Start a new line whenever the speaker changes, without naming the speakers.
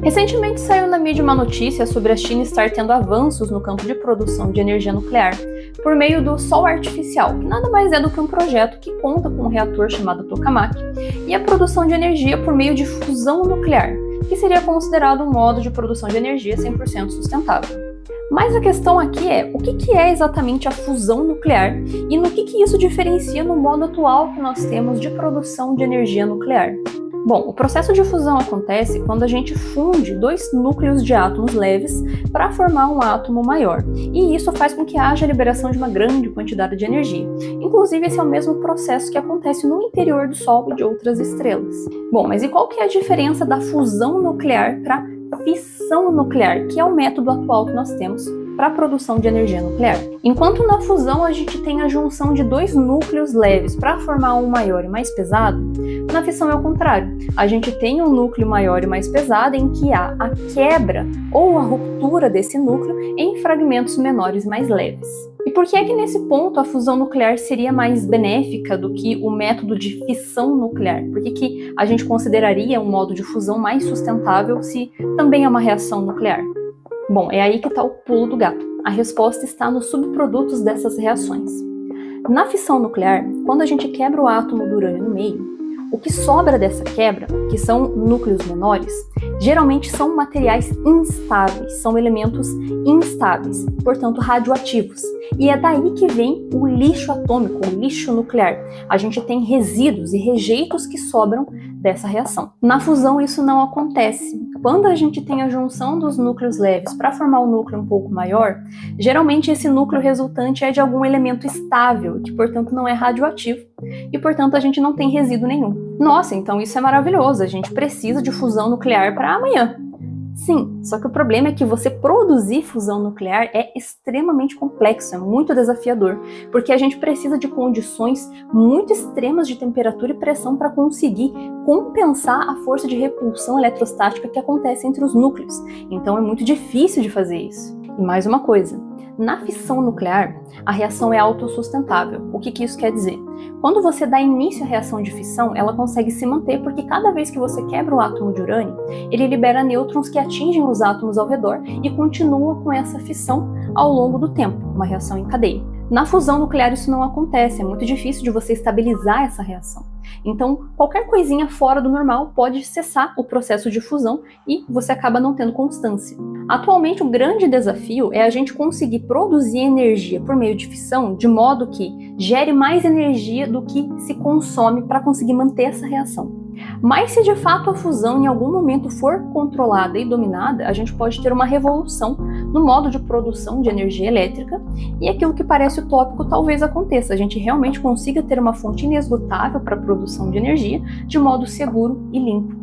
Recentemente saiu na mídia uma notícia sobre a China estar tendo avanços no campo de produção de energia nuclear por meio do sol artificial, que nada mais é do que um projeto que conta com um reator chamado tokamak e a produção de energia por meio de fusão nuclear, que seria considerado um modo de produção de energia 100% sustentável. Mas a questão aqui é, o que é exatamente a fusão nuclear e no que isso diferencia no modo atual que nós temos de produção de energia nuclear? Bom, o processo de fusão acontece quando a gente funde dois núcleos de átomos leves para formar um átomo maior, e isso faz com que haja a liberação de uma grande quantidade de energia. Inclusive, esse é o mesmo processo que acontece no interior do Sol e de outras estrelas. Bom, mas e qual que é a diferença da fusão nuclear para fissão nuclear, que é o método atual que nós temos para a produção de energia nuclear? Enquanto na fusão a gente tem a junção de dois núcleos leves para formar um maior e mais pesado, na fissão é o contrário. A gente tem um núcleo maior e mais pesado em que há a quebra ou a ruptura desse núcleo em fragmentos menores e mais leves. E por que é que nesse ponto a fusão nuclear seria mais benéfica do que o método de fissão nuclear? Por que a gente consideraria um modo de fusão mais sustentável se também é uma reação nuclear? Bom, é aí que está o pulo do gato. A resposta está nos subprodutos dessas reações. Na fissão nuclear, quando a gente quebra o átomo do urânio no meio, o que sobra dessa quebra, que são núcleos menores, geralmente são materiais instáveis, são elementos instáveis, portanto radioativos. E é daí que vem o lixo atômico, o lixo nuclear. A gente tem resíduos e rejeitos que sobram dessa reação. Na fusão isso não acontece. Quando a gente tem a junção dos núcleos leves para formar um núcleo um pouco maior, geralmente esse núcleo resultante é de algum elemento estável, que portanto não é radioativo, e portanto a gente não tem resíduo nenhum. Nossa, então isso é maravilhoso, a gente precisa de fusão nuclear para amanhã. Sim, só que o problema é que você produzir fusão nuclear é extremamente complexo, é muito desafiador, porque a gente precisa de condições muito extremas de temperatura e pressão para conseguir compensar a força de repulsão eletrostática que acontece entre os núcleos. Então é muito difícil de fazer isso. E mais uma coisa, na fissão nuclear, a reação é autossustentável. O que isso quer dizer? Quando você dá início à reação de fissão, ela consegue se manter porque cada vez que você quebra o átomo de urânio, ele libera nêutrons que atingem os átomos ao redor e continua com essa fissão ao longo do tempo, uma reação em cadeia. Na fusão nuclear isso não acontece, é muito difícil de você estabilizar essa reação. Então, qualquer coisinha fora do normal pode cessar o processo de fusão e você acaba não tendo constância. Atualmente, o grande desafio é a gente conseguir produzir energia por meio de fissão de modo que gere mais energia do que se consome para conseguir manter essa reação. Mas se de fato a fusão em algum momento for controlada e dominada, a gente pode ter uma revolução no modo de produção de energia elétrica e aquilo que parece utópico talvez aconteça. A gente realmente consiga ter uma fonte inesgotável para a produção de energia de modo seguro e limpo.